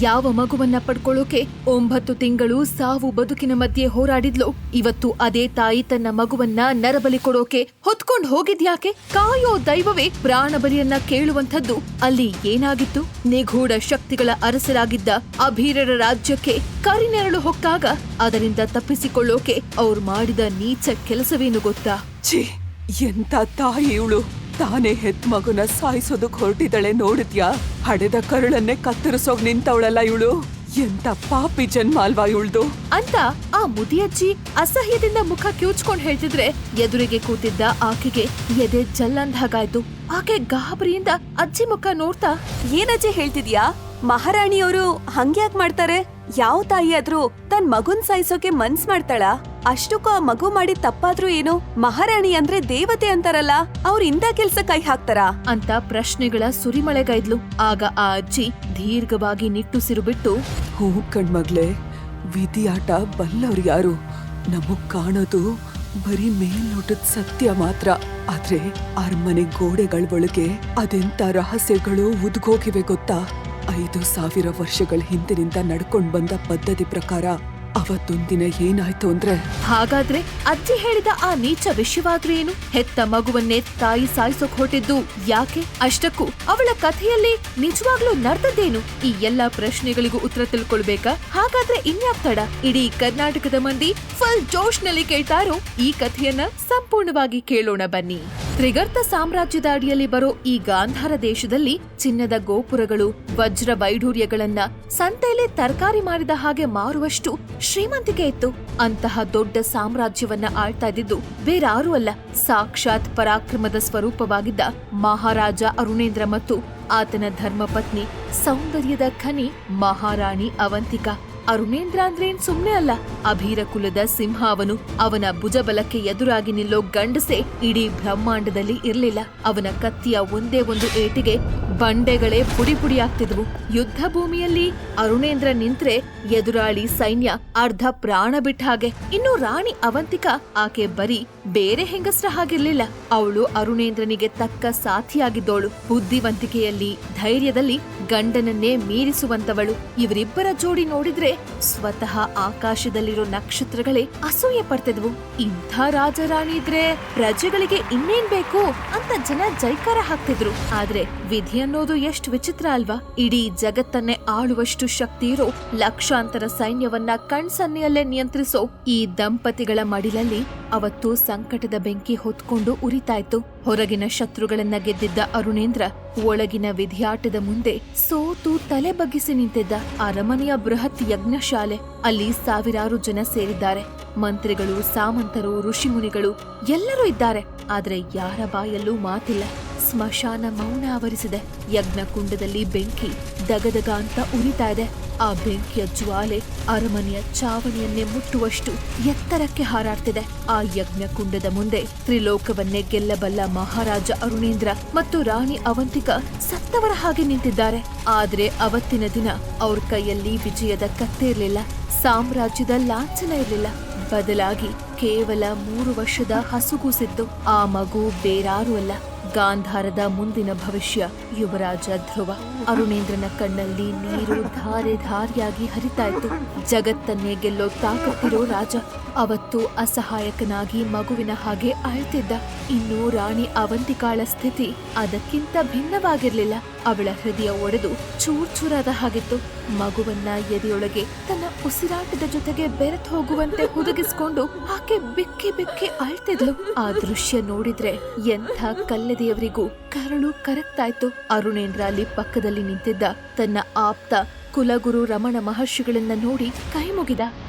ಯಾವ ಮಗುವನ್ನ ಪಡ್ಕೊಳ್ಳೋಕೆ 9 ತಿಂಗಳು ಸಾವು ಬದುಕಿನ ಮಧ್ಯೆ ಹೋರಾಡಿದ್ಲು, ಇವತ್ತು ಅದೇ ತಾಯಿ ತನ್ನ ಮಗುವನ್ನ ನರಬಲಿ ಕೊಡೋಕೆ ಹೊತ್ಕೊಂಡ್ ಹೋಗಿದ್ಯಾಕೆ? ಕಾಯೋ ದೈವವೇ ಪ್ರಾಣ ಬಲಿಯನ್ನ ಕೇಳುವಂಥದ್ದು ಅಲ್ಲಿ ಏನಾಗಿತ್ತು? ನಿಗೂಢ ಶಕ್ತಿಗಳ ಅರಸರಾಗಿದ್ದ ಅಭೀರರ ರಾಜ್ಯಕ್ಕೆ ಕರಿನೆರಳು ಹೊಕ್ಕಾಗ ಅದರಿಂದ ತಪ್ಪಿಸಿಕೊಳ್ಳೋಕೆ ಅವ್ರು ಮಾಡಿದ ನೀಚ ಕೆಲಸವೇನು ಗೊತ್ತಾ? ಛೀ, ಎಂತ ತಾಯಿ ಇವಳು! ತಾನೇ ಹೆತ್ ಮಗುನ ಸಾಯಿಸೋದಕ್ ಹೊರಟಿದಳೆ ನೋಡಿದ್ಯಾ? ಹಡೆದ ಕರುಳನ್ನೇ ಕತ್ತರಿಸೋಗ್ ನಿಂತವಳಲ್ಲ ಇವಳು. ಎಂತ ಪಾಪಿ ಜನ್ಮ ಅಲ್ವಾ ಇವಳ್ದು ಅಂತ ಆ ಮುದಿಯಜ್ಜಿ ಅಸಹ್ಯದಿಂದ ಮುಖ ಕಿವುಚ್ಕೊಂಡ್ ಹೇಳ್ತಿದ್ರೆ ಎದುರಿಗೆ ಕೂತಿದ್ದ ಆಕೆಗೆ ಎದೆ ಜಲ್ಲಂದಾಗಾಯ್ತು. ಆಕೆ ಗಾಬರಿಯಿಂದ ಅಜ್ಜಿ ಮುಖ ನೋಡ್ತಾ, ಏನಜ್ಜಿ ಹೇಳ್ತಿದ್ಯಾ? ಮಹಾರಾಣಿಯವರು ಹಂಗ್ಯಾಕ್ ಮಾಡ್ತಾರೆ? ಯಾವ ತಾಯಿ ಆದ್ರೂ ತನ್ ಮಗುನ್ ಸಾಯಿಸೋಕೆ ಮನ್ಸ್ ಮಾಡ್ತಾಳ? ಅಷ್ಟಕ್ಕೂ ಆ ಮಗು ಮಾಡಿ ತಪ್ಪಾದ್ರೂ ಏನು? ಮಹಾರಾಣಿ ಅಂದ್ರೆ ದೇವತೆ ಅಂತಾರಲ್ಲ, ಅವ್ರ ಇಂದ ಕೆಲ್ಸ ಕೈ ಹಾಕ್ತಾರ ಅಂತ ಪ್ರಶ್ನೆಗಳ ಸುರಿಮಳೆಗೈದ್ಲು. ಆಗ ಆ ಅಜ್ಜಿ ದೀರ್ಘವಾಗಿ ನಿಟ್ಟುಸಿರು ಬಿಟ್ಟು, ಹೂ ಕಣ್ಮಗ್ಲೆ, ವಿಧಿಯಾಟ ಬಲ್ಲವ್ರು ಯಾರು? ನಮಗ್ ಕಾಣೋದು ಬರೀ ಮೇಲ್ನೋಟದ ಸತ್ಯ ಮಾತ್ರ. ಆದ್ರೆ ಅರಮನೆ ಗೋಡೆಗಳ ಒಳಗೆ ಅದೆಂತ ರಹಸ್ಯಗಳು ಉದ್ಗೋಗಿವೆ ಗೊತ್ತಾ? 5,000 ವರ್ಷಗಳ ಹಿಂದಿನಿಂದ ನಡ್ಕೊಂಡ್ ಬಂದ ಪದ್ಧತಿ ಪ್ರಕಾರ ಅವತ್ತೊಂದಿನ ಏನಾಯ್ತು ಅಂದ್ರೆ, ಹಾಗಾದ್ರೆ ಅಜ್ಜಿ ಹೇಳಿದ ಆ ನೀಚ ವಿಷಯವಾದ್ರೂ ಏನು? ಹೆತ್ತ ಮಗುವನ್ನೇ ತಾಯಿ ಸಾಯಿಸೋಕ್ ಹೊರಟಿದ್ದು ಯಾಕೆ? ಅಷ್ಟಕ್ಕೂ ಅವಳ ಕಥೆಯಲ್ಲಿ ನಿಜವಾಗ್ಲೂ ನಡ್ದದ್ದೇನು? ಈ ಎಲ್ಲಾ ಪ್ರಶ್ನೆಗಳಿಗೂ ಉತ್ತರ ತಿಳ್ಕೊಳ್ಬೇಕಾ? ಹಾಗಾದ್ರೆ ಇನ್ಯಾಕ್ ತಡ? ಇಡೀ ಕರ್ನಾಟಕದ ಮಂದಿ ಫುಲ್ ಜೋಶ್ನಲ್ಲಿ ಕೇಳ್ತಾರೋ ಈ ಕಥೆಯನ್ನ ಸಂಪೂರ್ಣವಾಗಿ ಕೇಳೋಣ ಬನ್ನಿ. ತ್ರಿಗರ್ತ ಸಾಮ್ರಾಜ್ಯದ ಅಡಿಯಲ್ಲಿ ಬರೋ ಈ ಗಾಂಧಾರ ದೇಶದಲ್ಲಿ ಚಿನ್ನದ ಗೋಪುರಗಳು, ವಜ್ರ ವೈಢೂರ್ಯಗಳನ್ನ ಸಂತೆಯಲ್ಲಿ ತರಕಾರಿ ಮಾಡಿದ ಹಾಗೆ ಮಾರುವಷ್ಟು ಶ್ರೀಮಂತಿಕೆ ಇತ್ತು. ಅಂತಹ ದೊಡ್ಡ ಸಾಮ್ರಾಜ್ಯವನ್ನ ಆಳ್ತಾ ಇದ್ದಿದ್ದು ಬೇರಾರೂ ಅಲ್ಲ, ಸಾಕ್ಷಾತ್ ಪರಾಕ್ರಮದ ಸ್ವರೂಪವಾಗಿದ್ದ ಮಹಾರಾಜ ಅರುಣೇಂದ್ರ ಮತ್ತು ಆತನ ಧರ್ಮಪತ್ನಿ ಸೌಂದರ್ಯದ ಖನಿ ಮಹಾರಾಣಿ ಅವಂತಿಕಾ. ಅರುಣೇಂದ್ರ ಅಂದ್ರೇನ್ ಸುಮ್ನೆ ಅಲ್ಲ, ಅಭೀರ ಕುಲದ ಸಿಂಹ ಅವನು. ಅವನ ಭುಜಬಲಕ್ಕೆ ಎದುರಾಗಿ ನಿಲ್ಲೋ ಗಂಡಸೆ ಇಡೀ ಬ್ರಹ್ಮಾಂಡದಲ್ಲಿ ಇರ್ಲಿಲ್ಲ. ಅವನ ಕತ್ತಿಯ ಒಂದೇ ಒಂದು ಏಟಿಗೆ ಬಂಡೆಗಳೇ ಪುಡಿ ಪುಡಿಯಾಗ್ತಿದ್ವು. ಯುದ್ಧ ಭೂಮಿಯಲ್ಲಿ ಅರುಣೇಂದ್ರ ನಿಂತ್ರೆ ಎದುರಾಳಿ ಸೈನ್ಯ ಅರ್ಧ ಪ್ರಾಣ ಬಿಟ್ಟ ಹಾಗೆ. ಇನ್ನು ರಾಣಿ ಅವಂತಿಕಾ, ಆಕೆ ಬರೀ ಬೇರೆ ಹೆಂಗಸ್ರ ಹಾಗಿರ್ಲಿಲ್ಲ. ಅವಳು ಅರುಣೇಂದ್ರನಿಗೆ ತಕ್ಕ ಸಾಥಿಯಾಗಿದ್ದವಳು. ಬುದ್ಧಿವಂತಿಕೆಯಲ್ಲಿ, ಧೈರ್ಯದಲ್ಲಿ ಗಂಡನನ್ನೇ ಮೀರಿಸುವಂತವಳು. ಇವರಿಬ್ಬರ ಜೋಡಿ ನೋಡಿದ್ರೆ ಸ್ವತಃ ಆಕಾಶದಲ್ಲಿರೋ ನಕ್ಷತ್ರಗಳೇ ಅಸೂಯೆ ಪಡ್ತಿದ್ವು. ಇಂಥ ರಾಜರಾಣಿ ಇದ್ರೆ ಪ್ರಜೆಗಳಿಗೆ ಇನ್ನೇನ್ ಬೇಕು ಅಂತ ಜನ ಜೈಕಾರ ಹಾಕ್ತಿದ್ರು. ಆದ್ರೆ ವಿಧಿ ಅನ್ನೋದು ಎಷ್ಟು ವಿಚಿತ್ರ ಅಲ್ವಾ? ಇಡೀ ಜಗತ್ತನ್ನೇ ಆಳುವಷ್ಟು ಶಕ್ತಿ ಇರೋ ಲಕ್ಷಾಂತರ ಸೈನ್ಯವನ್ನ ಕಣ್ಸನ್ನೆಯಲ್ಲೇ ನಿಯಂತ್ರಿಸೋ ಈ ದಂಪತಿಗಳ ಮಡಿಲಲ್ಲಿ ಅವತ್ತು ಸಂಕಟದ ಬೆಂಕಿ ಹೊತ್ಕೊಂಡು ಉರಿತಾಯ್ತು. ಹೊರಗಿನ ಶತ್ರುಗಳನ್ನ ಗೆದ್ದಿದ್ದ ಅರುಣೇಂದ್ರ ಒಳಗಿನ ವಿಧಿಯಾಟದ ಮುಂದೆ ಸೋತು ತಲೆ ಬಗ್ಗಿಸಿ ನಿಂತಿದ್ದ. ಅರಮನೆಯ ಬೃಹತ್ ಯಜ್ಞಶಾಲೆ, ಅಲ್ಲಿ ಸಾವಿರಾರು ಜನ ಸೇರಿದ್ದಾರೆ. ಮಂತ್ರಿಗಳು, ಸಾಮಂತರು, ಋಷಿಮುನಿಗಳು ಎಲ್ಲರೂ ಇದ್ದಾರೆ. ಆದ್ರೆ ಯಾರ ಬಾಯಲ್ಲೂ ಮಾತಿಲ್ಲ. ಸ್ಮಶಾನ ಮೌನ ಆವರಿಸಿದೆ. ಯಜ್ಞ ಕುಂಡದಲ್ಲಿ ಬೆಂಕಿ ದಗದಗ ಅಂತ ಉರಿತಾ ಇದೆ. ಆ ಬೆಂಕಿಯ ಜ್ವಾಲೆ ಅರಮನೆಯ ಚಾವಣಿಯನ್ನೇ ಮುಟ್ಟುವಷ್ಟು ಎತ್ತರಕ್ಕೆ ಹಾರಾಡ್ತಿದೆ. ಆ ಯಜ್ಞ ಕುಂಡದ ಮುಂದೆ ತ್ರಿಲೋಕವನ್ನೇ ಗೆಲ್ಲಬಲ್ಲ ಮಹಾರಾಜ ಅರುಣೇಂದ್ರ ಮತ್ತು ರಾಣಿ ಅವಂತಿಕಾ ಸತ್ತವರ ಹಾಗೆ ನಿಂತಿದ್ದಾರೆ. ಆದ್ರೆ ಅವತ್ತಿನ ದಿನ ಅವ್ರ ಕೈಯಲ್ಲಿ ವಿಜಯದ ಕತ್ತೆ ಇರ್ಲಿಲ್ಲ, ಸಾಮ್ರಾಜ್ಯದ ಲಾಂಛನ ಇರ್ಲಿಲ್ಲ. ಬದಲಾಗಿ ಕೇವಲ 3 ವರ್ಷದ ಹಸುಗೂಸಿತ್ತು. ಆ ಮಗು ಬೇರಾರೂ ಅಲ್ಲ, ಗಾಂಧಾರದ ಮುಂದಿನ ಭವಿಷ್ಯ ಯುವರಾಜ ಧ್ರುವ. ಅರುಣೇಂದ್ರನ ಕಣ್ಣಲ್ಲಿ ನೀರು ಧಾರೆ ಧಾರಿಯಾಗಿ ಹರಿತಾಯ್ತು. ಜಗತ್ತನ್ನೇ ಗೆಲ್ಲೋ ತಾಕತ್ತಿರೋ ರಾಜ ಅವತ್ತು ಅಸಹಾಯಕನಾಗಿ ಮಗುವಿನ ಹಾಗೆ ಅಳ್ತಿದ್ದ. ಇನ್ನು ರಾಣಿ ಅವಂತಿಕಾಳ ಸ್ಥಿತಿ ಅದಕ್ಕಿಂತ ಭಿನ್ನವಾಗಿರ್ಲಿಲ್ಲ. ಅವಳ ಹೃದಯ ಒಡೆದು ಚೂರ್ ಚೂರಾದ ಹಾಗಿತ್ತು. ಮಗುವನ್ನ ಎದೆಯೊಳಗೆ ತನ್ನ ಉಸಿರಾಟದ ಜೊತೆಗೆ ಬೆರೆತು ಹೋಗುವಂತೆ ಹುದುಗಿಸ್ಕೊಂಡು ಆಕೆ ಬಿಕ್ಕಿ ಬಿಕ್ಕಿ ಅಳ್ತಿದ್ಲು. ಆ ದೃಶ್ಯ ನೋಡಿದ್ರೆ ಎಂಥ ಕಲ್ಲೆದೆಯವರಿಗೂ ಕರಳು ಕರಗ್ತಾಯ್ತು. ಅರುಣೇಂದ್ರ ಅಲ್ಲಿ ಪಕ್ಕದಲ್ಲಿ ನಿಂತಿದ್ದ ತನ್ನ ಆಪ್ತ ಕುಲಗುರು ರಮಣ ಮಹರ್ಷಿಗಳನ್ನ ನೋಡಿ ಕೈ ಮುಗಿದ.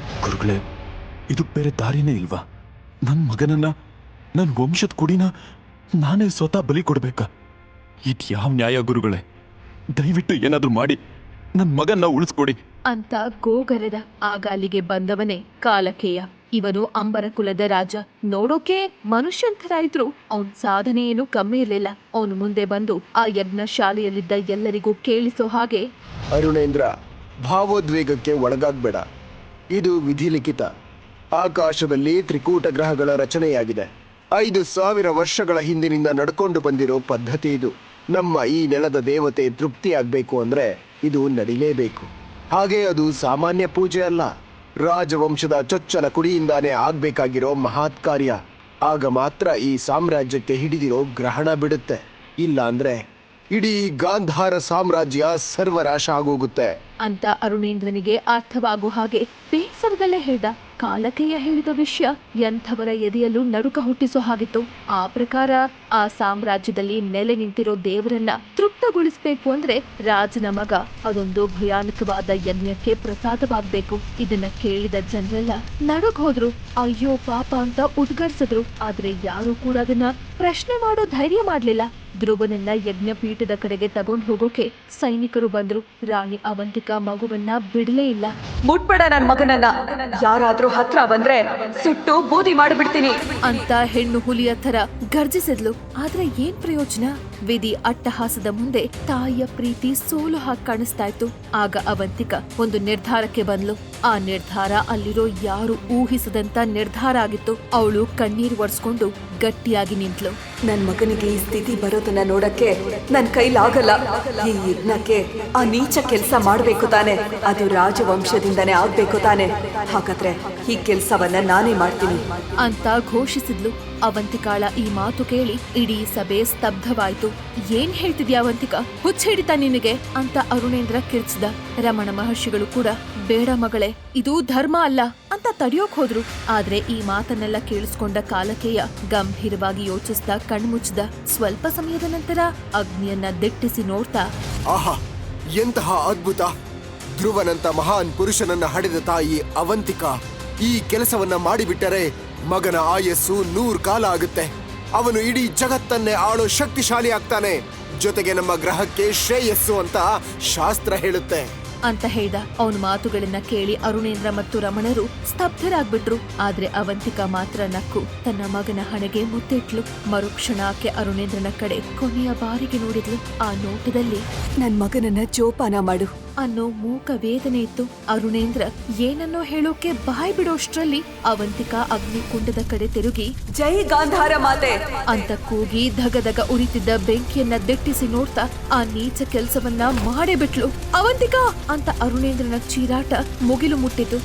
ಗುರುಗಳೇ, ಇದು ಬೇರೆ ದಾರಿನೇ ಇಲ್ವಾ? ನನ್ ಮಗನನ್ನ, ನನ್ ವಂಶದ ಕುಡಿನ ನಾನೇ ಸ್ವತಃ ಬಲಿ ಕೊಡ್ಬೇಕಾ? ಇದ್ಯಾವ ನ್ಯಾಯ ಗುರುಗಳೇ? ದಯವಿಟ್ಟು ಏನಾದ್ರೂ ಮಾಡಿ ನನ್ ಮಗನ್ನ ಉಳಿಸ್ಕೊಡಿ ಅಂತ ಗೋಗರೆದ. ಆಗ ಅಲ್ಲಿಗೆ ಬಂದವನೇ ಕಾಲಕೇಯ. ಇವನು ಅಂಬರ ಕುಲದ ರಾಜ. ನೋಡೋಕೆ ಮನುಷ್ಯಂತರ ಇದ್ರು ಅವನ್ ಸಾಧನೆ ಏನು ಕಮ್ಮಿ ಇರ್ಲಿಲ್ಲ. ಅವನು ಮುಂದೆ ಬಂದು ಆ ಯಜ್ಞ ಶಾಲೆಯಲ್ಲಿದ್ದ ಎಲ್ಲರಿಗೂ ಕೇಳಿಸೋ ಹಾಗೆ, ಅರುಣೇಂದ್ರ, ಭಾವೋದ್ವೇಗಕ್ಕೆ ಒಳಗಾಗ್ಬೇಡ. ಇದು ವಿಧಿಲಿಖಿತ. ಆಕಾಶದಲ್ಲಿ ತ್ರಿಕೂಟ ಗ್ರಹಗಳ ರಚನೆಯಾಗಿದೆ. 5,000 ವರ್ಷಗಳ ಹಿಂದಿನಿಂದ ನಡ್ಕೊಂಡು ಬಂದಿರೋ ಪದ್ಧತಿ ಇದು. ನಮ್ಮ ಈ ನೆಲದ ದೇವತೆ ತೃಪ್ತಿಯಾಗಬೇಕು ಅಂದ್ರೆ ಇದು ನಡಿಲೇಬೇಕು. ಹಾಗೆ ಅದು ಸಾಮಾನ್ಯ ಪೂಜೆ ಅಲ್ಲ, ರಾಜವಂಶದ ಚೊಚ್ಚಲ ಕುಡಿಯಿಂದಾನೇ ಆಗ್ಬೇಕಾಗಿರೋ ಮಹತ್ ಕಾರ್ಯ. ಆಗ ಮಾತ್ರ ಈ ಸಾಮ್ರಾಜ್ಯಕ್ಕೆ ಹಿಡಿದಿರೋ ಗ್ರಹಣ ಬಿಡುತ್ತೆ. ಇಲ್ಲ ಅಂದ್ರೆ ಇಡೀ ಗಾಂಧಾರ ಸಾಮ್ರಾಜ್ಯ ಸರ್ವನಾಶ ಆಗೋಗುತ್ತೆ ಅಂತ ಅರುಣೇಂದ್ರನಿಗೆ ಅರ್ಥವಾಗೋ ಹಾಗೆ ಬೇಸರದಲ್ಲೇ ಹೇಳ್ದ. ಕಾಲಕೇಯ ಹೇಳಿದ ವಿಷಯ ಎಂಥವರ ಎದೆಯಲ್ಲೂ ನಡುಕ ಹುಟ್ಟಿಸೋ ಹಾಗಿತ್ತು. ಆ ಪ್ರಕಾರ ಆ ಸಾಮ್ರಾಜ್ಯದಲ್ಲಿ ನೆಲೆ ನಿಂತಿರೋ ದೇವರನ್ನ ತೃಪ್ತಗೊಳಿಸ್ಬೇಕು ಅಂದ್ರೆ ರಾಜನ ಮಗ ಅದೊಂದು ಭಯಾನಕವಾದ ಯಜ್ಞಕ್ಕೆ ಪ್ರಸಾದವಾಗ್ಬೇಕು. ಇದನ್ನ ಕೇಳಿದ ಜನರೆಲ್ಲ ನಡುಗ್ ಹೋದ್ರು. ಅಯ್ಯೋ ಪಾಪ ಅಂತ ಉದ್ಗರಿಸಿದ್ರು. ಆದ್ರೆ ಯಾರು ಕೂಡ ಅದನ್ನ ಪ್ರಶ್ನೆ ಮಾಡೋ ಧೈರ್ಯ ಮಾಡ್ಲಿಲ್ಲ. ಧ್ರುವನನ್ನ ಯಜ್ಞಪೀಠದ ಕಡೆಗೆ ತಗೊಂಡು ಹೋಗೋಕೆ ಸೈನಿಕರು ಬಂದ್ರು. ರಾಣಿ ಅವಂತಿಕಾ ಮಗುವನ್ನ ಬಿಡಲೇ ಇಲ್ಲ. ಮುಟ್ಬೇಡ ನನ್ ಮಗನನ್ನ, ಯಾರಾದ್ರೂ ಹತ್ರ ಬಂದ್ರೆ ಸುಟ್ಟು ಬೂದಿ ಮಾಡಿಬಿಡ್ತೀನಿ ಅಂತ ಹೆಣ್ಣು ಹುಲಿಯ ತರ ಗರ್ಜಿಸಿದ್ಲು. ಆದ್ರೆ ಏನ್ ಪ್ರಯೋಜನ? ವಿಧಿ ಅಟ್ಟಹಾಸದ ಮುಂದೆ ತಾಯಿಯ ಪ್ರೀತಿ ಸೋಲು ಹಾಗೆ ಕಾಣಿಸ್ತಾ ಇತ್ತು. ಆಗ ಅವಂತಿಕ ಒಂದು ನಿರ್ಧಾರಕ್ಕೆ ಬಂದ್ಲು. ಆ ನಿರ್ಧಾರ ಅಲ್ಲಿರೋ ಯಾರು ಊಹಿಸದಂತ ನಿರ್ಧಾರ ಆಗಿತ್ತು. ಅವಳು ಕಣ್ಣೀರು ಒರೆಸ್ಕೊಂಡು ಗಟ್ಟಿಯಾಗಿ ನಿಂತ್ಲು. ನನ್ ಮಗನಿಗೆ ಈ ಸ್ಥಿತಿ ಬರೋದನ್ನ ನೋಡಕ್ಕೆ ನನ್ ಕೈಲಾಗಲ್ಲ. ಈ ಯಜ್ಞಕ್ಕೆ ಆ ನೀಚ ಕೆಲ್ಸ ಮಾಡ್ಬೇಕು ತಾನೆ, ಅದು ರಾಜವಂಶದಿಂದನೇ ಆಗ್ಬೇಕು ತಾನೆ. ಹಾಗಾದ್ರೆ ಈ ಕೆಲ್ಸವನ್ನ ನಾನೇ ಮಾಡ್ತೀನಿ ಅಂತ ಘೋಷಿಸಿದ್ಲು. ಅವಂತಿಕಾಳ ಈ ಮಾತು ಕೇಳಿ ಇಡೀ ಸಭೆ ಸ್ತಬ್ಧವಾಯ್ತು. ಏನ್ ಹೇಳ್ತಿದ್ಯಾ ಅವಂತಿಕಾ, ಹುಚ್ಚ ಹಿಡಿತಾ ನಿನಗೆ ಅಂತ ಅರುಣೇಂದ್ರ ಕಿರ್ಚಿದ. ರಮಣ ಮಹರ್ಷಿಗಳು ಕೂಡ ಬೇಡ ಮಗಳೇ, ಇದು ಧರ್ಮ ಅಲ್ಲ ಅಂತ ತಡೆಯೋಕ್ ಹೋದ್ರು. ಆದ್ರೆ ಈ ಮಾತನ್ನೆಲ್ಲ ಕೇಳಿಸ್ಕೊಂಡ ಕಾಲಕೇಯ ಗಂಭೀರವಾಗಿ ಯೋಚಿಸ್ತಾ ಕಣ್ಮುಚ್ಚಿದ. ಸ್ವಲ್ಪ ಸಮಯದ ನಂತರ ಅಗ್ನಿಯನ್ನ ದಿಟ್ಟಿಸಿ ನೋಡ್ತಾ, ಆಹಾ, ಎಂತಹ ಅದ್ಭುತ! ಧ್ರುವನಂತ ಮಹಾನ್ ಪುರುಷನನ್ನ ಹಡೆದ ತಾಯಿ ಅವಂತಿಕಾ ಈ ಕೆಲಸವನ್ನ ಮಾಡಿಬಿಟ್ಟರೆ ಮಗನ ಆಯಸ್ಸು 100 ಕಾಲ ಆಗುತ್ತೆ. ಅವನು ಇಡೀ ಜಗತ್ತನ್ನೇ ಆಳೋ ಶಕ್ತಿಶಾಲಿ ಆಗ್ತಾನೆ. ಜೊತೆಗೆ ನಮ್ಮ ಗ್ರಹಕ್ಕೆ ಶ್ರೇಯಸ್ಸು ಅಂತ ಶಾಸ್ತ್ರ ಹೇಳುತ್ತೆ ಅಂತ ಹೇಳ್ದ. ಅವನ ಮಾತುಗಳನ್ನ ಕೇಳಿ ಅರುಣೇಂದ್ರ ಮತ್ತು ರಮಣರು ಸ್ತಬ್ಧರಾಗ್ಬಿಟ್ರು. ಆದ್ರೆ ಅವಂತಿಕಾ ಮಾತ್ರ ನಕ್ಕು ತನ್ನ ಮಗನ ಹಣೆಗೆ ಮುತ್ತಿಟ್ಲು. ಮರುಕ್ಷಣ ಆಕೆ ಅರುಣೇಂದ್ರನ ಕಡೆ ಕೊನೆಯ ಬಾರಿಗೆ ನೋಡಿದ್ಲು. ಆ ನೋಟದಲ್ಲಿ ನನ್ ಮಗನನ್ನ ಜೋಪಾನ ಮಾಡು ಅನ್ನೋ ಮೂಕ ವೇದನೆ ಇತ್ತು. ಅರುಣೇಂದ್ರ ಏನನ್ನೋ ಹೇಳೋಕೆ ಬಾಯ್ ಬಿಡೋಷ್ಟ್ರಲ್ಲಿ ಅವಂತಿಕಾ ಅಗ್ನಿಕುಂಡದ ಕಡೆ ತಿರುಗಿ ಜೈ ಗಾಂಧಾರ ಮಾತೆ ಅಂತ ಕೂಗಿ ಧಗಧಗ ಉರಿತಿದ್ದ ಬೆಂಕಿಯನ್ನ ದಿಟ್ಟಿಸಿ ನೋಡ್ತಾ ಆ ನೀಚ ಕೆಲ್ಸವನ್ನ ಮಾಡೇ ಬಿಟ್ಲು. ಅವಂತಿಕಾ ಅಂತ ಅರುಣೇಂದ್ರನ ಚೀರಾಟ ಮುಗಿಲು ಮುಟ್ಟಿತು.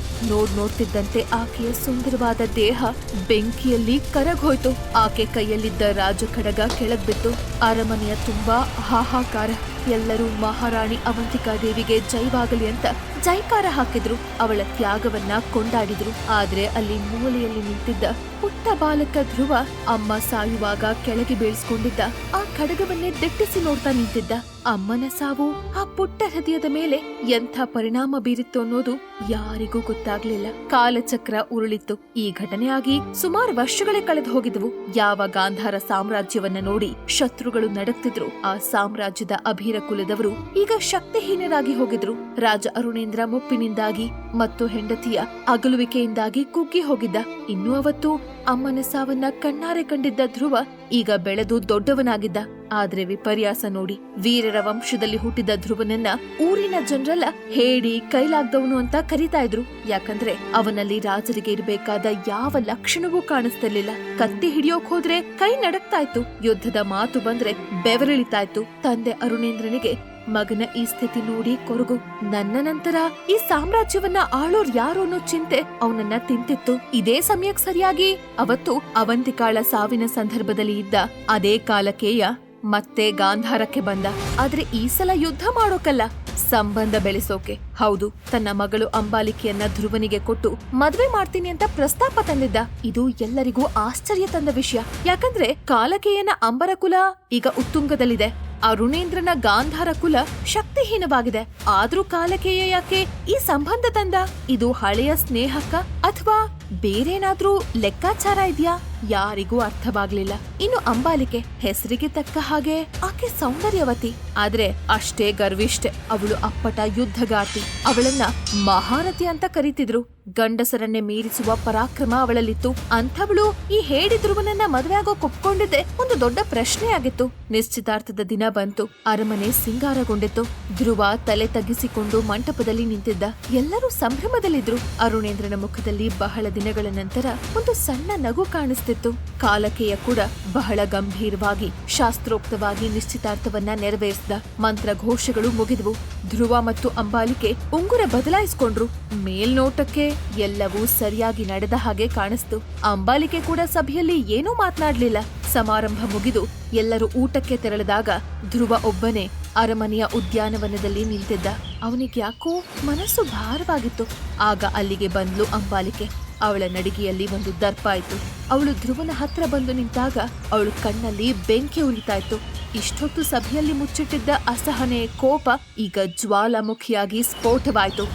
ನೋಡ್ತಿದ್ದಂತೆ ಆಕೆಯ ಸುಂದರವಾದ ದೇಹ ಬೆಂಕಿಯಲ್ಲಿ ಕರಗೋಯ್ತು. ಆಕೆ ಕೈಯಲ್ಲಿದ್ದ ರಾಜ ಖಡ್ಗ ಕೆಳಗ್ ಬಿತ್ತು. ಅರಮನೆಯ ತುಂಬಾ ಹಾಹಾಕಾರ. ಎಲ್ಲರೂ ಮಹಾರಾಣಿ ಅವಂತಿಕಾ ದೇವಿಗೆ ಜೈವಾಗಲಿ ಅಂತ ಜೈಕಾರ ಹಾಕಿದ್ರು. ಅವಳ ತ್ಯಾಗವನ್ನ ಕೊಂಡಾಡಿದ್ರು. ಆದ್ರೆ ಅಲ್ಲಿ ಮೂಲೆಯಲ್ಲಿ ನಿಂತಿದ್ದ ಪುಟ್ಟ ಬಾಲಕ ಧ್ರುವ ಅಮ್ಮ ಸಾಯುವಾಗ ಕೆಳಗೆ ಬೀಳ್ಸ್ಕೊಂಡಿದ್ದ ಆ ಖಡ್ಗವನ್ನೇ ದಿಟ್ಟಿಸಿ ನೋಡ್ತಾ ನಿಂತಿದ್ದ. ಅಮ್ಮನ ಸಾವು ಆ ಪುಟ್ಟ ಹೃದಯದ ಮೇಲೆ ಎಂಥ ಪರಿಣಾಮ ಬೀರಿತ್ತು ಅನ್ನೋದು ಯಾರಿಗೂ ಗೊತ್ತಾಗ್ಲಿಲ್ಲ. ಕಾಲಚಕ್ರ ಉರುಳಿತ್ತು. ಈ ಘಟನೆ ಆಗಿ ಸುಮಾರು ವರ್ಷಗಳೇ ಕಳೆದು ಹೋಗಿದ್ವು. ಯಾವ ಗಾಂಧಾರ ಸಾಮ್ರಾಜ್ಯವನ್ನ ನೋಡಿ ಶತ್ರುಗಳು ನಡಕ್ತಿದ್ರು, ಆ ಸಾಮ್ರಾಜ್ಯದ ಅಭೀರ ಕುಲದವರು ಈಗ ಶಕ್ತಿಹೀನರಾಗಿ ಹೋಗಿದ್ರು. ರಾಜ ಅರುಣೇಂದ್ರ ಮುಪ್ಪಿನಿಂದಾಗಿ ಮತ್ತು ಹೆಂಡತಿಯ ಅಗಲುವಿಕೆಯಿಂದಾಗಿ ಕುಗ್ಗಿ ಹೋಗಿದ್ದ. ಇನ್ನು ಅವತ್ತು ಅಮ್ಮನ ಸಾವನ್ನ ಕಣ್ಣಾರೆ ಕಂಡಿದ್ದ ಧ್ರುವ ಈಗ ಬೆಳೆದು ದೊಡ್ಡವನಾಗಿದ್ದ. ಆದ್ರೆ ವಿಪರ್ಯಾಸ ನೋಡಿ, ವೀರರ ವಂಶದಲ್ಲಿ ಹುಟ್ಟಿದ ಧ್ರುವನನ್ನ ಊರಿನ ಜನರೆಲ್ಲ ಹೇಡಿ ಕೈಲಾಗ್ದವನು ಅಂತ ಕರೀತಾ ಇದ್ರು. ಯಾಕಂದ್ರೆ ಅವನಲ್ಲಿ ರಾಜರಿಗೆ ಇರಬೇಕಾದ ಯಾವ ಲಕ್ಷಣವೂ ಕಾಣಿಸ್ತಿರ್ಲಿಲ್ಲ. ಕತ್ತಿ ಹಿಡಿಯೋಕ್ ಹೋದ್ರೆ ಕೈ ನಡಕ್ತಾ ಇತ್ತು. ಯುದ್ಧದ ಮಾತು ಬಂದ್ರೆ ಬೆವರಿಳಿತಾ ಇತ್ತು. ತಂದೆ ಅರುಣೇಂದ್ರನಿಗೆ ಮಗನ ಈ ಸ್ಥಿತಿ ನೋಡಿ ಕೊರಗು. ನನ್ನ ನಂತರ ಈ ಸಾಮ್ರಾಜ್ಯವನ್ನ ಆಳೋರ್ ಯಾರು ಅನ್ನೋ ಚಿಂತೆ ಅವನನ್ನ ತಿಂತಿತ್ತು. ಇದೇ ಸಮಯಕ್ಕೆ ಸರಿಯಾಗಿ ಅವತ್ತು ಅವಂತಿಕಾಳ ಸಾವಿನ ಸಂದರ್ಭದಲ್ಲಿ ಇದ್ದ ಅದೇ ಕಾಲಕೇಯ ಮತ್ತೆ ಗಾಂಧಾರಕ್ಕೆ ಬಂದ. ಆದ್ರೆ ಈ ಸಲ ಯುದ್ಧ ಮಾಡೋಕಲ್ಲ, ಸಂಬಂಧ ಬೆಳೆಸೋಕೆ. ಹೌದು, ತನ್ನ ಮಗಳು ಅಂಬಾಲಿಕೆಯನ್ನ ಧ್ರುವನಿಗೆ ಕೊಟ್ಟು ಮದ್ವೆ ಮಾಡ್ತೀನಿ ಅಂತ ಪ್ರಸ್ತಾಪ ತಂದಿದ್ದ. ಇದು ಎಲ್ಲರಿಗೂ ಆಶ್ಚರ್ಯ ತಂದ ವಿಷಯ. ಯಾಕಂದ್ರೆ ಕಾಲಕೇಯನ ಅಂಬರ ಕುಲ ಈಗ ಉತ್ತುಂಗದಲ್ಲಿದೆ. ಅರುಣೇಂದ್ರನ ಗಾಂಧಾರ ಕುಲ ಶಕ್ತಿಹೀನವಾಗಿದೆ. ಆದ್ರೂ ಕಾಲಕೇಯ ಯಾಕೆ ಈ ಸಂಬಂಧ ತಂದ? ಇದು ಹಳೆಯ ಸ್ನೇಹಕ್ಕ ಅಥವಾ ಬೇರೇನಾದ್ರೂ ಲೆಕ್ಕಾಚಾರ ಇದೆಯಾ? ಯಾರಿಗೂ ಅರ್ಥವಾಗ್ಲಿಲ್ಲ. ಇನ್ನು ಅಂಬಾಲಿಕೆ ಹೆಸರಿಗೆ ತಕ್ಕ ಹಾಗೆ ಆಕೆ ಸೌಂದರ್ಯವತಿ, ಆದ್ರೆ ಅಷ್ಟೇ ಗರ್ವಿಷ್ಠೆ. ಅವಳು ಅಪ್ಪಟ ಯುದ್ಧಗಾರ್ತಿ. ಅವಳನ್ನ ಮಹಾರಥಿ ಅಂತ ಕರೀತಿದ್ರು. ಗಂಡಸರನ್ನೇ ಮೀರಿಸುವ ಪರಾಕ್ರಮ ಅವಳಲ್ಲಿತ್ತು. ಅಂಥವಳು ಈ ಹೇಡಿ ಧ್ರುವನನ್ನ ಮದುವೆ ಆಗೋ ಒಪ್ಕೊಂಡಿದ್ದೆ ಒಂದು ದೊಡ್ಡ ಪ್ರಶ್ನೆಯಾಗಿತ್ತು. ನಿಶ್ಚಿತಾರ್ಥದ ದಿನ ಬಂತು. ಅರಮನೆ ಸಿಂಗಾರಗೊಂಡಿತ್ತು. ಧ್ರುವ ತಲೆ ತಗ್ಗಿಸಿಕೊಂಡು ಮಂಟಪದಲ್ಲಿ ನಿಂತಿದ್ದ. ಎಲ್ಲರೂ ಸಂಭ್ರಮದಲ್ಲಿದ್ರು. ಅರುಣೇಂದ್ರನ ಮುಖದಲ್ಲಿ ಕಣ್ಣಲ್ಲಿ ಬಹಳ ದಿನಗಳ ನಂತರ ಒಂದು ಸಣ್ಣ ನಗು ಕಾಣಿಸ್ತಿತ್ತು. ಕಾಲಕೇಯ ಕೂಡ ಬಹಳ ಗಂಭೀರವಾಗಿ ಶಾಸ್ತ್ರೋಕ್ತವಾಗಿ ನಿಶ್ಚಿತಾರ್ಥವನ್ನ ನೆರವೇರಿಸಿದ. ಮಂತ್ರ ಘೋಷಗಳು ಮುಗಿದವು. ಧ್ರುವ ಮತ್ತು ಅಂಬಾಲಿಕೆ ಉಂಗುರ ಬದಲಾಯಿಸ್ಕೊಂಡ್ರು. ಮೇಲ್ನೋಟಕ್ಕೆ ಎಲ್ಲವೂ ಸರಿಯಾಗಿ ನಡೆದ ಹಾಗೆ ಕಾಣಿಸ್ತು. ಅಂಬಾಲಿಕೆ ಕೂಡ ಸಭೆಯಲ್ಲಿ ಏನೂ ಮಾತನಾಡ್ಲಿಲ್ಲ. ಸಮಾರಂಭ ಮುಗಿದು ಎಲ್ಲರೂ ಊಟಕ್ಕೆ ತೆರಳಿದಾಗ ಧ್ರುವ ಒಬ್ಬನೇ ಅರಮನೆಯ ಉದ್ಯಾನವನದಲ್ಲಿ ನಿಂತಿದ್ದ. ಅವನಿಗೆ ಯಾಕೋ ಮನಸ್ಸು ಭಾರವಾಗಿತ್ತು. ಆಗ ಅಲ್ಲಿಗೆ ಬಂದ್ಲು ಅಂಬಾಲಿಕೆ. ಅವಳ ನಡಿಗೆಯಲ್ಲಿ ಒಂದು ದರ್ಪ ಆಯ್ತು. ಅವಳು ಧ್ರುವನ ಹತ್ರ ಬಂದು ನಿಂತಾಗ ಅವಳು ಕಣ್ಣಲ್ಲಿ ಬೆಂಕಿ ಉರಿತಾ ಇತ್ತು. ಇಷ್ಟೊತ್ತು ಸಭೆಯಲ್ಲಿ ಮುಚ್ಚಿಟ್ಟಿದ್ದ ಅಸಹನೆ, ಕೋಪ ಈಗ ಜ್ವಾಲಾಮುಖಿಯಾಗಿ ಸ್ಫೋಟವಾಯ್ತು.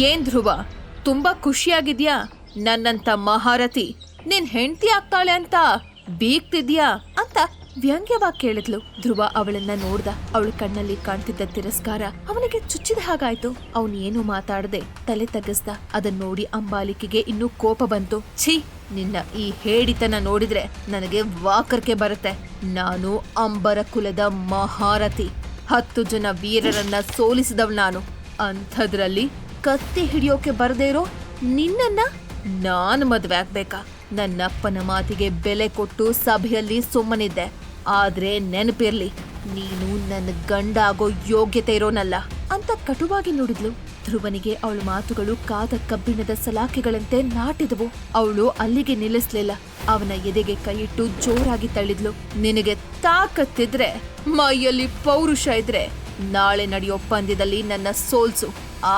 ಏನ್ ಧ್ರುವ, ತುಂಬಾ ಖುಷಿಯಾಗಿದ್ಯಾ? ನನ್ನಂತ ಮಹಾರಥಿ ನಿನ್ ಹೆಂಡತಿ ಆಗ್ತಾಳೆ ಅಂತ ಬೀಗ್ತಿದ್ಯಾ ಅಂತ ವ್ಯಂಗ್ಯವಾಗಿ ಕೇಳಿದ್ಲು. ಧ್ರುವ ಅವಳನ್ನ ನೋಡ್ದ. ಅವಳ ಕಣ್ಣಲ್ಲಿ ಕಾಣ್ತಿದ್ದ ತಿರಸ್ಕಾರ ಅವನಿಗೆ ಚುಚ್ಚಿದ ಹಾಗಾಯ್ತು. ಅವನು ಏನು ಮಾತಾಡದೆ ತಲೆ ತಗ್ಗಿಸ್ದ. ಅದನ್ನ ನೋಡಿ ಅಂಬಾಲಿಕೆಗೆ ಇನ್ನೂ ಕೋಪ ಬಂತು. ಛೀ, ನಿನ್ನ ಈ ಹೇಡಿತನ ನೋಡಿದ್ರೆ ನನಗೆ ವಾಕರ್ಕೆ ಬರುತ್ತೆ. ನಾನು ಅಂಬರ ಕುಲದ ಮಹಾರಥಿ. 10 ಜನ ವೀರರನ್ನ ಸೋಲಿಸಿದವ್ ನಾನು. ಅಂಥದ್ರಲ್ಲಿ ಕತ್ತಿ ಹಿಡಿಯೋಕೆ ಬರದೇ ಇರೋ ನಿನ್ನನ್ನ ನಾನು ಮದ್ವೆ ಆಗ್ಬೇಕಾ? ನನ್ನಪ್ಪನ ಮಾತಿಗೆ ಬೆಲೆ ಕೊಟ್ಟು ಸಭೆಯಲ್ಲಿ ಸುಮ್ಮನಿದ್ದೆ. ಆದ್ರೆ ನೆನಪಿರ್ಲಿ, ನೀನು ನನ್ನ ಗಂಡ ಆಗೋ ಯೋಗ್ಯತೆ ಇರೋನಲ್ಲ ಅಂತ ಕಟುವಾಗಿ ನುಡಿದ್ಲು. ಧ್ರುವನಿಗೆ ಅವಳ ಮಾತುಗಳು ಕಾದ ಕಬ್ಬಿಣದ ಸಲಾಕೆಗಳಂತೆ ನಾಟಿದವು. ಅವಳು ಅಲ್ಲಿಗೆ ನಿಲ್ಲಿಸ್ಲಿಲ್ಲ. ಅವನ ಎದೆಗೆ ಕೈಯಿಟ್ಟು ಜೋರಾಗಿ ತಳ್ಳಿದ್ಲು. ನಿನಗೆ ತಾಕತ್ತಿದ್ರೆ, ಮೈಯಲ್ಲಿ ಪೌರುಷ ಇದ್ರೆ ನಾಳೆ ನಡೆಯೋ ಪಂದ್ಯದಲ್ಲಿ ನನ್ನ ಸೋಲ್ಸು.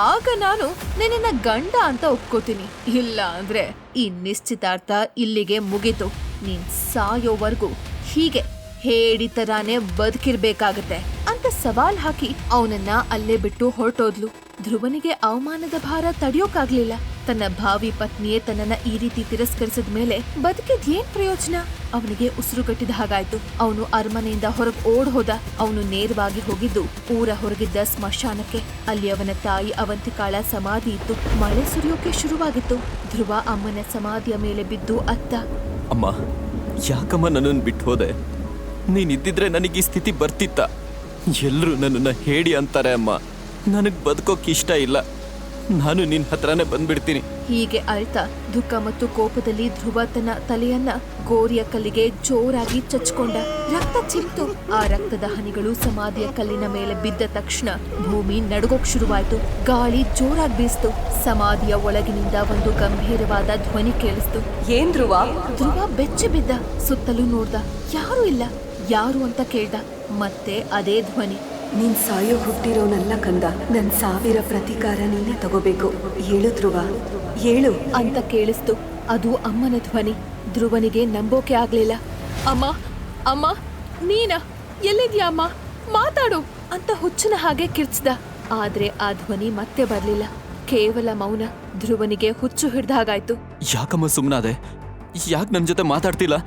ಆಗ ನಾನು ನಿನ್ನ ಗಂಡ ಅಂತ ಒಪ್ಕೋತೀನಿ. ಇಲ್ಲ ಅಂದ್ರೆ ಈ ನಿಶ್ಚಿತಾರ್ಥ ಇಲ್ಲಿಗೆ ಮುಗೀತು. ನೀನ್ ಸಾಯೋವರೆಗೂ ಹೀಗೆ ಹೇಡಿತರಾನೇ ಬದುಕಿರ್ಬೇಕಾಗತ್ತೆ ಅಂತ ಸವಾಲ್ ಹಾಕಿ ಅವನನ್ನ ಅಲ್ಲೇ ಬಿಟ್ಟು ಹೊರಟೋದ್ಲು. ಧ್ರುವನಿಗೆ ಅವಮಾನದ ಭಾರ ತಡೆಯೋಕಾಗ್ಲಿಲ್ಲ. ತನ್ನ ಭಾವಿ ಪತ್ನಿಯೇ ತನ್ನನ್ನ ಈ ರೀತಿ ತಿರಸ್ಕರಿಸಿದ ಮೇಲೆ ಬದುಕಿದ್ ಏನ್ ಪ್ರಯೋಜನ? ಅವನಿಗೆ ಉಸಿರುಗಟ್ಟಿದ ಹಾಗಾಯ್ತು. ಅವನು ಅರಮನೆಯಿಂದ ಹೊರಗೆ ಓಡ್ ಹೋದ. ಅವನು ನೇರವಾಗಿ ಹೋಗಿದ್ದು ಊರ ಹೊರಗಿದ್ದ ಸ್ಮಶಾನಕ್ಕೆ. ಅಲ್ಲಿ ಅವನ ತಾಯಿ ಅವಂತಿಕಾಳ ಸಮಾಧಿ ಇತ್ತು. ಮಳೆ ಸುರಿಯೋಕೆ ಶುರುವಾಗಿತ್ತು. ಧ್ರುವ ಅಮ್ಮನ ಸಮಾಧಿಯ ಮೇಲೆ ಬಿದ್ದು ಅತ್ತ. ಅಮ್ಮ, ಯಾಕಮ್ಮ ನನ್ನನ್ನು ಬಿಟ್ಟು ಹೋದೆ? ನೀನಿದ್ದಿದ್ರೆ ನನಗೆ ಈ ಸ್ಥಿತಿ ಬರ್ತಿತ್ತ? ಎಲ್ಲರೂ ನನ್ನನ್ನು ಹೇಳಿ ಅಂತಾರೆ ಅಮ್ಮ. ನನಗೆ ಬದುಕೋಕೆ ಇಷ್ಟ ಇಲ್ಲ. ನಾನು ನಿನ್ನ ಹತ್ರನೇ ಬಂದ್ಬಿಡ್ತೀನಿ. ಹೀಗೆ ಅಳ್ತಾ ದುಃಖ ಮತ್ತು ಕೋಪದಲ್ಲಿ ಧ್ರುವ ತನ್ನ ತಲೆಯನ್ನ ಗೋರಿಯ ಕಲ್ಲಿಗೆ ಜೋರಾಗಿ ಚಚ್ಕೊಂಡ. ರಕ್ತ ಚಿಮ್ತು. ಆ ರಕ್ತದ ಹನಿಗಳು ಸಮಾಧಿಯ ಕಲ್ಲಿನ ಮೇಲೆ ಬಿದ್ದ ತಕ್ಷಣ ಭೂಮಿ ನಡುಗೋಕ್ ಶುರುವಾಯ್ತು. ಗಾಳಿ ಜೋರಾಗಿ ಬೀಸ್ತು. ಸಮಾಧಿಯ ಒಳಗಿನಿಂದ ಒಂದು ಗಂಭೀರವಾದ ಧ್ವನಿ ಕೇಳಿಸ್ತು. ಏನ್ ಧ್ರುವ? ಧ್ರುವ ಬೆಚ್ಚಿ ಬಿದ್ದ. ಸುತ್ತಲೂ ನೋಡ್ದ. ಯಾರು ಇಲ್ಲ. ಯಾರು ಅಂತ ಕೇಳ್ದ. ಮತ್ತೆ ಅದೇ ಧ್ವನಿ. ನೀನ್ ಸಾಯೋ ಹುಟ್ಟಿರೋನಲ್ಲ ಕಂದ. ನನ್ ಸಾವಿರ ಪ್ರತಿಕಾರ ನೀನೆ ತಗೋಬೇಕು. ಹೇಳು ಧ್ರುವ, ಹೇಳು ಅಂತ ಕೇಳಿಸ್ತು. ಅದು ಅಮ್ಮನ ಧ್ವನಿ. ಧ್ರುವನಿಗೆ ನಂಬೋಕೆ ಆಗ್ಲಿಲ್ಲ. ಅಮ್ಮ, ಅಮ್ಮ, ನೀನ ಎಲ್ಲಿದ್ಯಾ ಅಮ್ಮ? ಮಾತಾಡು ಅಂತ ಹುಚ್ಚನ ಹಾಗೆ ಕಿರ್ಚ್ದ. ಆದ್ರೆ ಆ ಧ್ವನಿ ಮತ್ತೆ ಬರ್ಲಿಲ್ಲ. ಕೇವಲ ಮೌನ. ಧ್ರುವನಿಗೆ ಹುಚ್ಚು ಹಿಡ್ದ ಹಾಗಾಯ್ತು. ಯಾಕಮ್ಮ ಸುಮ್ಮನಾದೆ? ಯಾಕೆ ನನ್ನ ಜೊತೆ ಮಾತಾಡ್ತಿಲ್ಲ?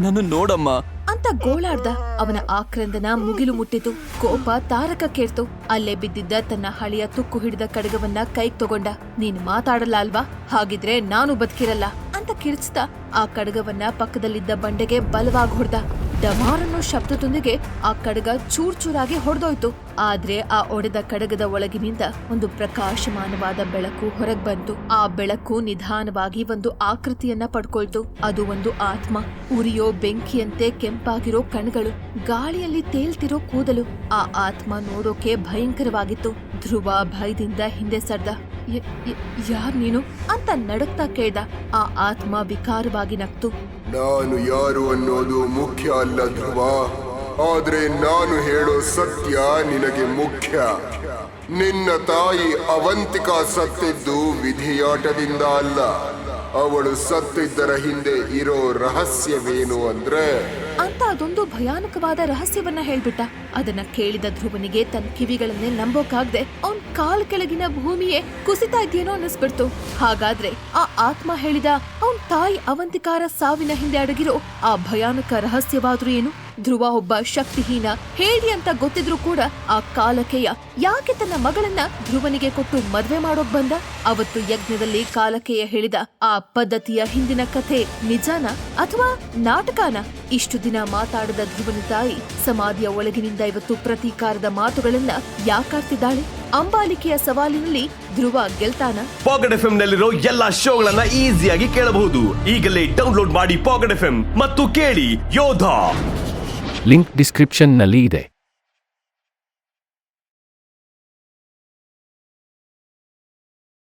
ನನ್ನ ನೋಡಮ್ಮ ಅಂತ ಗೋಳಾಡ್ದ. ಅವನ ಆಕ್ರಂದನ ಮುಗಿಲು ಮುಟ್ಟಿತು. ಕೋಪ ತಾರಕಕ್ಕೇರ್ತು. ಅಲ್ಲೇ ಬಿದ್ದಿದ್ದ ತನ್ನ ಹಳೆಯ ತುಕ್ಕು ಹಿಡಿದ ಕಡಗವನ್ನ ಕೈಗೆ ತಗೊಂಡ. ನೀನ್ ಮಾತಾಡಲ್ಲ ಅಲ್ವಾ? ಹಾಗಿದ್ರೆ ನಾನು ಬದುಕಿರಲ್ಲ ಅಂತ ಕಿರ್ಚ್ತಾ ಆ ಕಡಗವನ್ನ ಪಕ್ಕದಲ್ಲಿದ್ದ ಬಂಡೆಗೆ ಬಲವಾಗಿ ಹೊಡೆದ. ಡಮಾರನ್ನೋ ಶಬ್ದದೊಂದಿಗೆ ಆ ಕಡಗ ಚೂರ್ ಚೂರಾಗಿ ಹೊಡೆದೋಯ್ತು. ಆದ್ರೆ ಆ ಒಡೆದ ಕಡಗದ ಒಳಗಿನಿಂದ ಒಂದು ಪ್ರಕಾಶಮಾನವಾದ ಬೆಳಕು ಹೊರಗ್ ಬಂತು. ಆ ಬೆಳಕು ನಿಧಾನವಾಗಿ ಒಂದು ಆಕೃತಿಯನ್ನ ಪಡ್ಕೊಳ್ತು. ಅದು ಒಂದು ಆತ್ಮ. ಉರಿಯೋ ಬೆಂಕಿಯಂತೆ ಕೆಂಪಾಗಿರೋ ಕಣ್ಗಳು, ಗಾಳಿಯಲ್ಲಿ ತೇಲ್ತಿರೋ ಕೂದಲು. ಆ ಆತ್ಮ ನೋಡೋಕೆ ಭಯಂಕರವಾಗಿತ್ತು. ಧ್ರುವ ಭಯದಿಂದ ಹಿಂದೆ ಸರ್ದ. ಯಾರ್ ನೀನು ಅಂತ ನಡುಕ್ತಾ ಕೇಳ್ದ. ಆ ಆತ್ಮ ವಿಕಾರವಾಗಿ ನಕ್ತು. ನಾನು ಯಾರು ಅನ್ನೋದು ಮುಖ್ಯ ಅಲ್ಲ ಧ್ರುವ, ಆದ್ರೆ ನಾನು ಹೇಳೋ ಸತ್ಯ ನಿನಗೆ ಮುಖ್ಯ. ನಿನ್ನ ತಾಯಿ ಅವಂತಿಕಾ ಸತ್ತಿದ್ದು ವಿಧಿಯಾಟದಿಂದ ಅಲ್ಲ. ಅವಳು ಸತ್ತಿದ್ದರ ಹಿಂದೆ ಇರೋ ರಹಸ್ಯವೇನು ಅಂದ್ರೆ ಅಂತ ಅದೊಂದು ಭಯಾನಕವಾದ ರಹಸ್ಯವನ್ನ ಹೇಳ್ಬಿಟ್ಟ. ಅದನ್ನ ಕೇಳಿದ ಧ್ರುವನಿಗೆ ತನ್ನ ಕಿವಿಗಳನ್ನೇ ನಂಬೋಕಾಗ್ದೆ ಅವನ್ ಕಾಲ್ ಕೆಳಗಿನ ಭೂಮಿಯೇ ಕುಸಿತಾ ಇದ್ಯೇನೋ ಅನ್ನಿಸ್ಬಿಡ್ತು. ಹಾಗಾದ್ರೆ ಆ ಆತ್ಮ ಹೇಳಿದ ಅವನ್ ತಾಯಿ ಅವಂತಿಕಾರ ಸಾವಿನ ಹಿಂದೆ ಅಡಗಿರೋ ಆ ಭಯಾನಕ ರಹಸ್ಯವಾದ್ರೂ ಏನು? ಧ್ರುವ ಒಬ್ಬ ಶಕ್ತಿಹೀನ ಹೇಳಿ ಅಂತ ಗೊತ್ತಿದ್ರು ಕೂಡ ಆ ಕಾಲಕೇಯ ಯಾಕೆ ತನ್ನ ಮಗಳನ್ನ ಧ್ರುವನಿಗೆ ಕೊಟ್ಟು ಮದ್ವೆ ಮಾಡೋಕ್ ಬಂದ? ಅವತ್ತು ಯಜ್ಞದಲ್ಲಿ ಕಾಲಕೇಯ ಹೇಳಿದ ಆ ಪದ್ಧತಿಯ ಹಿಂದಿನ ಕಥೆ ನಿಜಾನ ಅಥವಾ ನಾಟಕನ? ಇಷ್ಟು ದಿನ ಮಾತಾಡದ ಧ್ರುವನ ತಾಯಿ ಸಮಾಧಿಯ ಒಳಗಿನಿಂದ ಇವತ್ತು ಪ್ರತೀಕಾರದ ಮಾತುಗಳನ್ನ ಯಾಕಾಡ್ತಿದ್ದಾಳೆ? ಅಂಬಾಲಿಕೆಯ ಸವಾಲಿನಲ್ಲಿ ಧ್ರುವ ಗೆಲ್ತಾನ? ಪಾಕೆಟ್ ಎಫ್ಎಂ ನಲ್ಲಿರೋ ಎಲ್ಲಾ ಶೋಗಳನ್ನ ಈಸಿಯಾಗಿ ಕೇಳಬಹುದು. ಈಗಲೇ ಡೌನ್ಲೋಡ್ ಮಾಡಿ ಪಾಕೆಟ್ ಎಫ್ಎಂ ಮತ್ತು ಕೇಳಿ ಯೋಧ. ಲಿಂಕ್ ಡಿಸ್ಕ್ರಿಪ್ಷನ್ ನಲ್ಲಿ ಇದೆ.